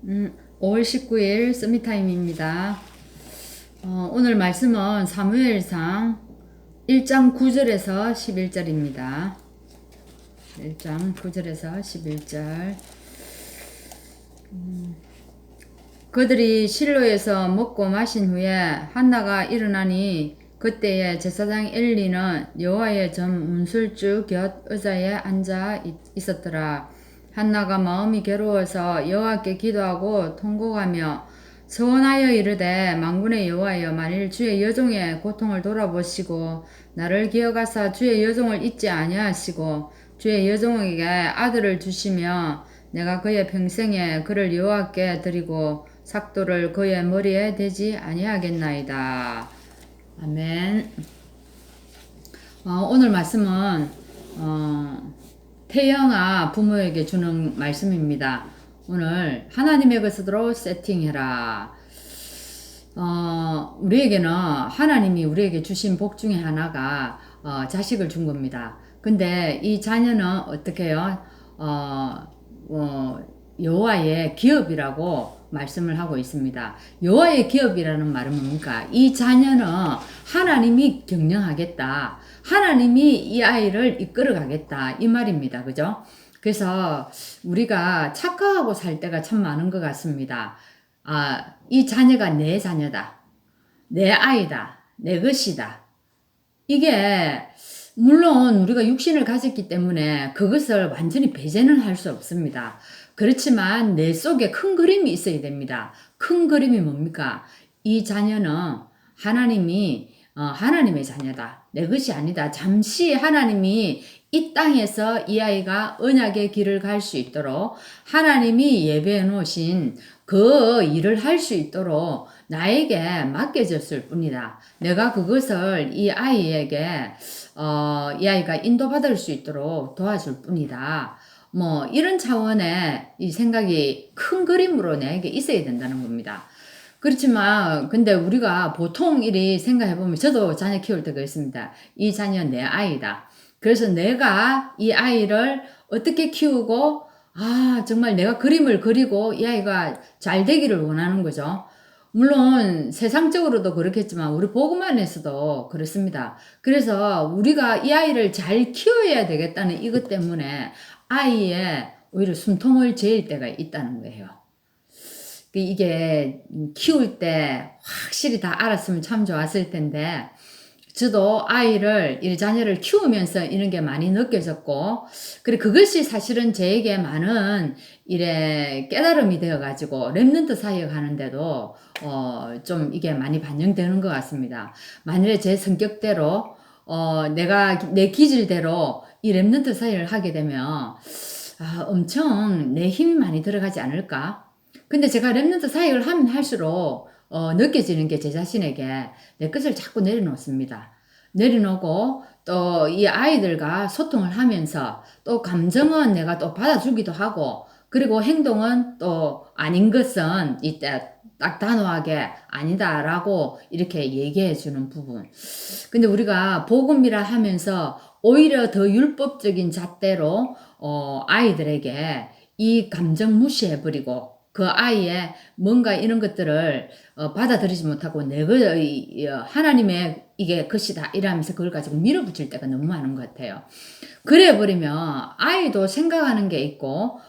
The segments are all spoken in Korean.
5월 19일 서밋타임입니다. 오늘 말씀은 사무엘상 1장 9절에서 11절입니다. 1장 9절에서 11절. 그들이 실로에서 먹고 마신 후에 한나가 일어나니 그때에 제사장 엘리는 여호와의 전 문술주 곁 의자에 앉아 있었더라. 한나가 마음이 괴로워서 여호와께 기도하고 통곡하며 서원하여 이르되 만군의 여호와여, 만일 주의 여종의 고통을 돌아보시고 나를 기억하사 주의 여종을 잊지 아니하시고 주의 여종에게 아들을 주시며 내가 그의 평생에 그를 여호와께 드리고 삭도를 그의 머리에 대지 아니하겠나이다. 아멘. 오늘 말씀은 태영아 부모에게 주는 말씀입니다. 오늘 하나님의 것으로 세팅해라. 우리에게는 하나님이 우리에게 주신 복 중에 하나가 자식을 준 겁니다. 근데 이 자녀는 어떻게 해요? 여호와의 기업이라고 말씀을 하고 있습니다. 여호와의 기업이라는 말은 뭡니까? 이 자녀는 하나님이 경영하겠다. 하나님이 이 아이를 이끌어 가겠다. 이 말입니다. 그죠? 그래서 우리가 착각하고 살 때가 참 많은 것 같습니다. 이 자녀가 내 자녀다. 내 아이다. 내 것이다. 이게 물론 우리가 육신을 가졌기 때문에 그것을 완전히 배제는 할 수 없습니다. 그렇지만 내 속에 큰 그림이 있어야 됩니다. 큰 그림이 뭡니까? 이 자녀는 하나님의 자녀다. 내 것이 아니다. 잠시 하나님이 이 땅에서 이 아이가 언약의 길을 갈 수 있도록 하나님이 예배해 놓으신 그 일을 할 수 있도록 나에게 맡겨졌을 뿐이다. 내가 그것을 이 아이에게 이 아이가 인도받을 수 있도록 도와줄 뿐이다. 뭐 이런 차원의 이 생각이 큰 그림으로 내게 있어야 된다는 겁니다. 그렇지만 근데 우리가 보통 이리 생각해보면 저도 자녀 키울 때가 있습니다. 이 자녀 내 아이다. 그래서 내가 이 아이를 어떻게 키우고 정말 내가 그림을 그리고 이 아이가 잘 되기를 원하는 거죠. 물론 세상적으로도 그렇겠지만 우리 복음 안에서도 그렇습니다. 그래서 우리가 이 아이를 잘 키워야 되겠다는 이것 때문에 아이의 오히려 숨통을 죄일 때가 있다는 거예요. 이게 키울 때 확실히 다 알았으면 참 좋았을 텐데 저도 이 자녀를 키우면서 이런 게 많이 느껴졌고, 그리고 그것이 사실은 저에게 많은 깨달음이 되어가지고, 랩런트 사역 하는데도, 좀 이게 많이 반영되는 것 같습니다. 만일에 제 성격대로, 내 기질대로 이 랩런트 사역을 하게 되면, 엄청 내 힘이 많이 들어가지 않을까? 근데 제가 랩런트 사역을 하면 할수록, 느껴지는 게 제 자신에게 내 것을 자꾸 내려놓습니다. 내려놓고 또 이 아이들과 소통을 하면서 또 감정은 내가 또 받아주기도 하고 그리고 행동은 또 아닌 것은 이때 딱 단호하게 아니다라고 이렇게 얘기해 주는 부분. 근데 우리가 복음이라 하면서 오히려 더 율법적인 잣대로 아이들에게 이 감정 무시해버리고 그 아이의 뭔가 이런 것들을 받아들이지 못하고 하나님의 이게 것이다 이러면서 그걸 가지고 밀어붙일 때가 너무 많은 것 같아요. 그래 버리면 아이도 생각하는 게 있고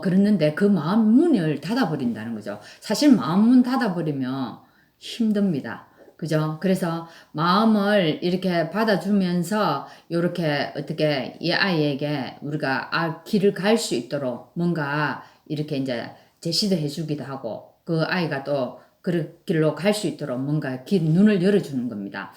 그랬는데 그 마음 문을 닫아버린다는 거죠. 사실 마음 문 닫아버리면 힘듭니다. 그죠? 그래서 마음을 이렇게 받아주면서 이렇게 어떻게 이 아이에게 우리가 길을 갈 수 있도록 뭔가 이렇게 이제 제시도 해주기도 하고 그 아이가 또 그 길로 갈 수 있도록 뭔가 눈을 열어주는 겁니다.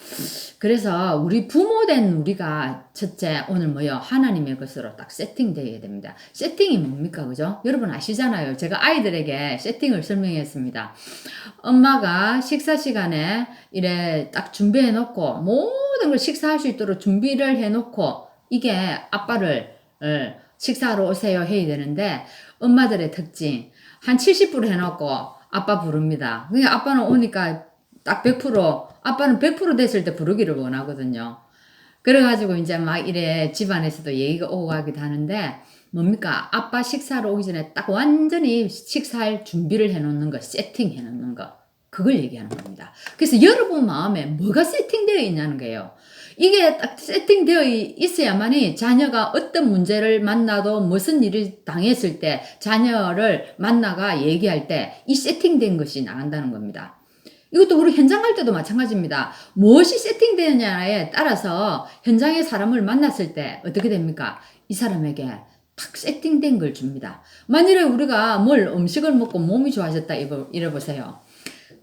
그래서 우리 부모된 우리가 첫째 오늘 하나님의 것으로 딱 세팅되어야 됩니다. 세팅이 뭡니까? 그죠? 여러분 아시잖아요. 제가 아이들에게 세팅을 설명했습니다. 엄마가 식사 시간에 딱 준비해 놓고 모든 걸 식사할 수 있도록 준비를 해 놓고 이게 아빠를 식사하러 오세요 해야 되는데 엄마들의 특징 한 70% 해놓고 아빠 부릅니다. 그러니까 아빠는 오니까 딱 100%, 아빠는 100% 됐을 때 부르기를 원하거든요. 그래가지고 이제 막 집안에서도 얘기가 오고 가기도 하는데, 뭡니까? 아빠 식사하러 오기 전에 딱 완전히 식사할 준비를 해놓는 거, 세팅해 놓는 거. 그걸 얘기하는 겁니다. 그래서 여러분 마음에 뭐가 세팅되어 있냐는 거예요. 이게 딱 세팅되어 있어야만이 자녀가 어떤 문제를 만나도 무슨 일을 당했을 때 자녀를 만나가 얘기할 때 이 세팅된 것이 나간다는 겁니다. 이것도 우리 현장 갈 때도 마찬가지입니다. 무엇이 세팅되느냐에 따라서 현장의 사람을 만났을 때 어떻게 됩니까? 이 사람에게 탁 세팅된 걸 줍니다. 만일에 우리가 뭘 음식을 먹고 몸이 좋아졌다 이래보세요.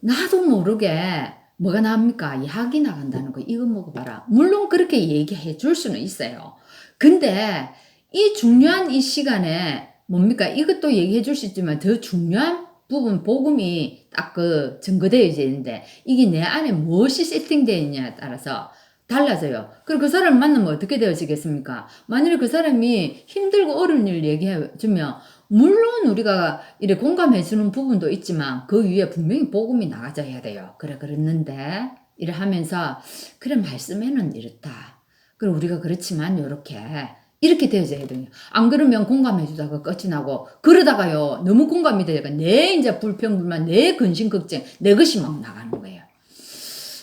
나도 모르게 뭐가 나옵니까? 약이 나간다는 거 이거 먹어봐라. 물론 그렇게 얘기해 줄 수는 있어요. 근데 이 중요한 이 시간에 뭡니까? 이것도 얘기해 줄 수 있지만 더 중요한 부분 복음이 딱 그 증거되어 있는데 이게 내 안에 무엇이 세팅되어 있냐에 따라서 달라져요. 그리고 그 사람을 만나면 어떻게 되어지겠습니까? 만약에 그 사람이 힘들고 어려운 일 얘기해 주면 물론 우리가 이래 공감해 주는 부분도 있지만 그 위에 분명히 복음이 나가져야 돼요. 그래 그랬는데 이래 하면서 그래 말씀에는 이렇다. 그리고 우리가 그렇지만 이렇게 되어져야 돼요. 안 그러면 공감해 주다가 끝이 나고 그러다가요 너무 공감이 되니까 내 이제 불평불만 내 근심 걱정 내 것이 막 나가는 거예요.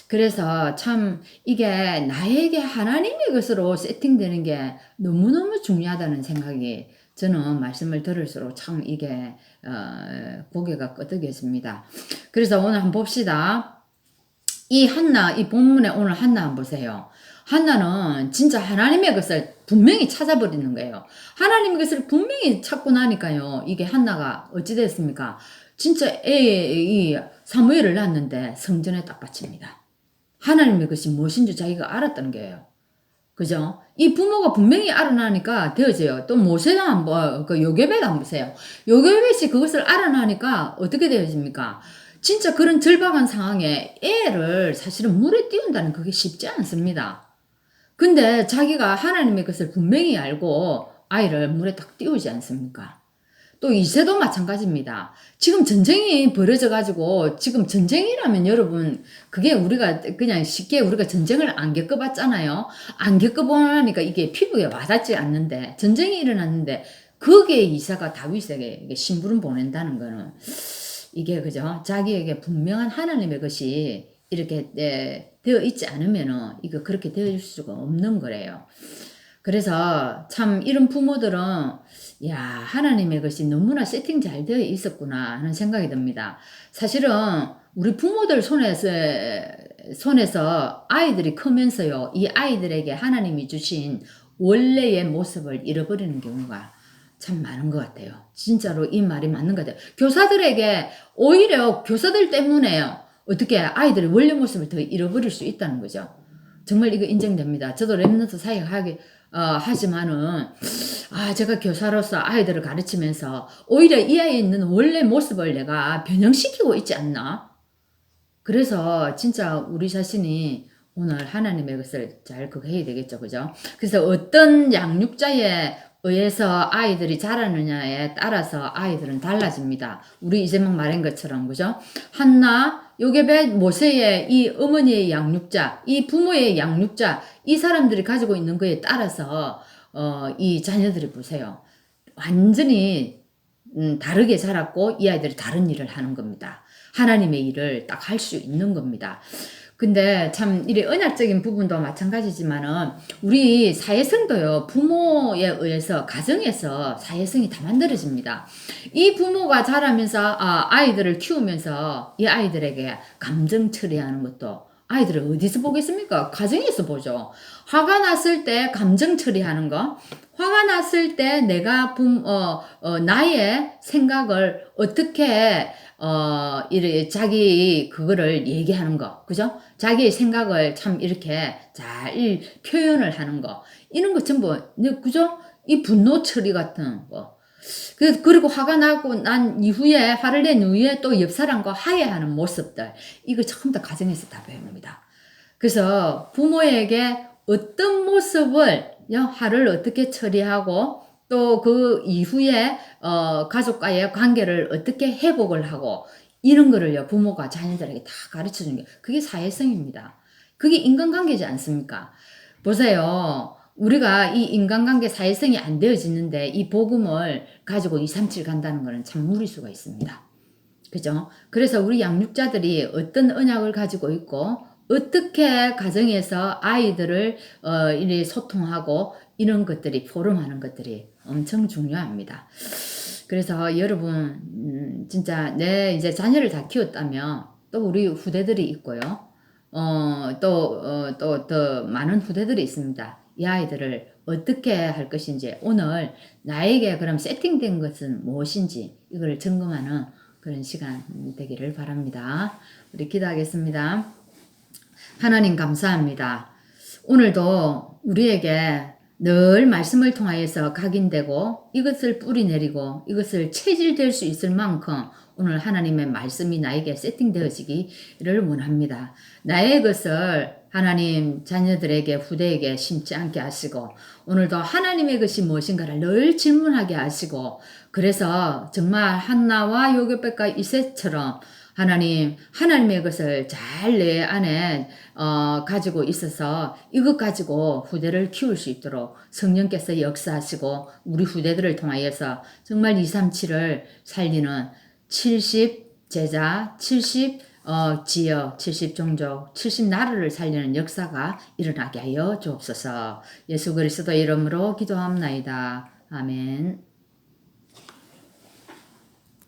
그래서 참 이게 나에게 하나님의 것으로 세팅되는 게 너무너무 중요하다는 생각이 저는 말씀을 들을수록 참 이게 고개가 끄덕여집니다. 그래서 오늘 한번 봅시다. 이 한나, 이 본문에 오늘 한나 한번 보세요. 한나는 진짜 하나님의 것을 분명히 찾아버리는 거예요. 하나님의 것을 분명히 찾고 나니까요. 이게 한나가 어찌 됐습니까? 진짜 이 사무엘을 낳았는데 성전에 딱 바칩니다. 하나님의 것이 무엇인지 자기가 알았다는 거예요. 그죠? 이 부모가 분명히 알아나니까 되어져요. 또 모세는 한번, 요게벳 한번 보세요. 요게벳이 그것을 알아나니까 어떻게 되어집니까? 진짜 그런 절박한 상황에 애를 사실은 물에 띄운다는 그게 쉽지 않습니다. 근데 자기가 하나님의 것을 분명히 알고 아이를 물에 딱 띄우지 않습니까? 또 이세도 마찬가지입니다. 지금 전쟁이 벌어져가지고 지금 전쟁이라면 여러분 그게 우리가 그냥 쉽게 우리가 전쟁을 안 겪어봤잖아요. 안 겪어보니까 이게 피부에 와닿지 않는데 전쟁이 일어났는데 거기에 이사가 다윗에게 심부름 보낸다는 거는 이게 그죠? 자기에게 분명한 하나님의 것이 이렇게 되어 있지 않으면은 이거 그렇게 되어 있을 수가 없는 거래요. 그래서 참 이런 부모들은 야 하나님의 것이 너무나 세팅 잘 되어 있었구나 하는 생각이 듭니다. 사실은 우리 부모들 손에서 아이들이 크면서요 이 아이들에게 하나님이 주신 원래의 모습을 잃어버리는 경우가 참 많은 것 같아요. 진짜로 이 말이 맞는 것 같아요. 교사들에게 오히려 교사들 때문에요 어떻게 아이들의 원래 모습을 더 잃어버릴 수 있다는 거죠. 정말 이거 인정됩니다. 저도 랩런트 사역하기 하지만은 제가 교사로서 아이들을 가르치면서 오히려 이 아이에 있는 원래 모습을 내가 변형시키고 있지 않나? 그래서 진짜 우리 자신이 오늘 하나님의 것을 잘 그거 해야 되겠죠. 그죠? 그래서 어떤 양육자에 의해서 아이들이 자라느냐에 따라서 아이들은 달라집니다. 우리 이제 막 말한 것처럼 그죠? 한나, 요게벳, 모세의 이 어머니의 양육자, 이 부모의 양육자, 이 사람들이 가지고 있는 거에 따라서 이 자녀들이 보세요. 완전히 다르게 자랐고 이 아이들이 다른 일을 하는 겁니다. 하나님의 일을 딱 할 수 있는 겁니다. 근데 참 이래 언약적인 부분도 마찬가지지만은 우리 사회성도요 부모에 의해서 가정에서 사회성이 다 만들어집니다. 이 부모가 자라면서 아이들을 키우면서 이 아이들에게 감정 처리하는 것도 아이들을 어디서 보겠습니까? 가정에서 보죠. 화가 났을 때 감정 처리하는 거, 화가 났을 때 내가 나의 생각을 어떻게 이렇게 자기 그거를 얘기하는 거, 그죠? 자기의 생각을 참 이렇게 잘 표현을 하는 거, 이런 거 전부, 그죠? 이 분노 처리 같은 거. 그리고 화가 나고 난 이후에, 화를 낸 이후에 또 옆 사람과 화해하는 모습들, 이거 전부 다 가정에서 다 배웁니다. 그래서 부모에게 어떤 모습을, 화를 어떻게 처리하고, 또 그 이후에 가족과의 관계를 어떻게 회복을 하고 이런 거를요 부모가 자녀들에게 다 가르쳐 주는 게 그게 사회성입니다. 그게 인간관계지 않습니까? 보세요. 우리가 이 인간관계 사회성이 안 되어지는데 이 복음을 가지고 237 간다는 것은 참 무리수가 있습니다. 그죠? 그래서 우리 양육자들이 어떤 언약을 가지고 있고 어떻게 가정에서 아이들을 이렇게 소통하고 이런 것들이 포럼하는 것들이 엄청 중요합니다. 그래서 여러분 진짜 내 이제 자녀를 다 키웠다면 또 우리 후대들이 있고요. 또 더 많은 후대들이 있습니다. 이 아이들을 어떻게 할 것인지 오늘 나에게 그럼 세팅된 것은 무엇인지 이걸 점검하는 그런 시간 되기를 바랍니다. 우리 기도하겠습니다. 하나님 감사합니다. 오늘도 우리에게 늘 말씀을 통하여서 각인되고 이것을 뿌리내리고 이것을 체질될 수 있을 만큼 오늘 하나님의 말씀이 나에게 세팅되어지기를 원합니다. 나의 것을 하나님 자녀들에게 후대에게 심지 않게 하시고 오늘도 하나님의 것이 무엇인가를 늘 질문하게 하시고 그래서 정말 한나와 요셉과 이새처럼 하나님의 것을 잘 내 안에 가지고 있어서 이것 가지고 후대를 키울 수 있도록 성령께서 역사하시고 우리 후대들을 통하여서 정말 237을 살리는 70 제자, 70 지역, 70 종족, 70 나라를 살리는 역사가 일어나게 하여 주옵소서. 예수 그리스도 이름으로 기도합나이다. 아멘.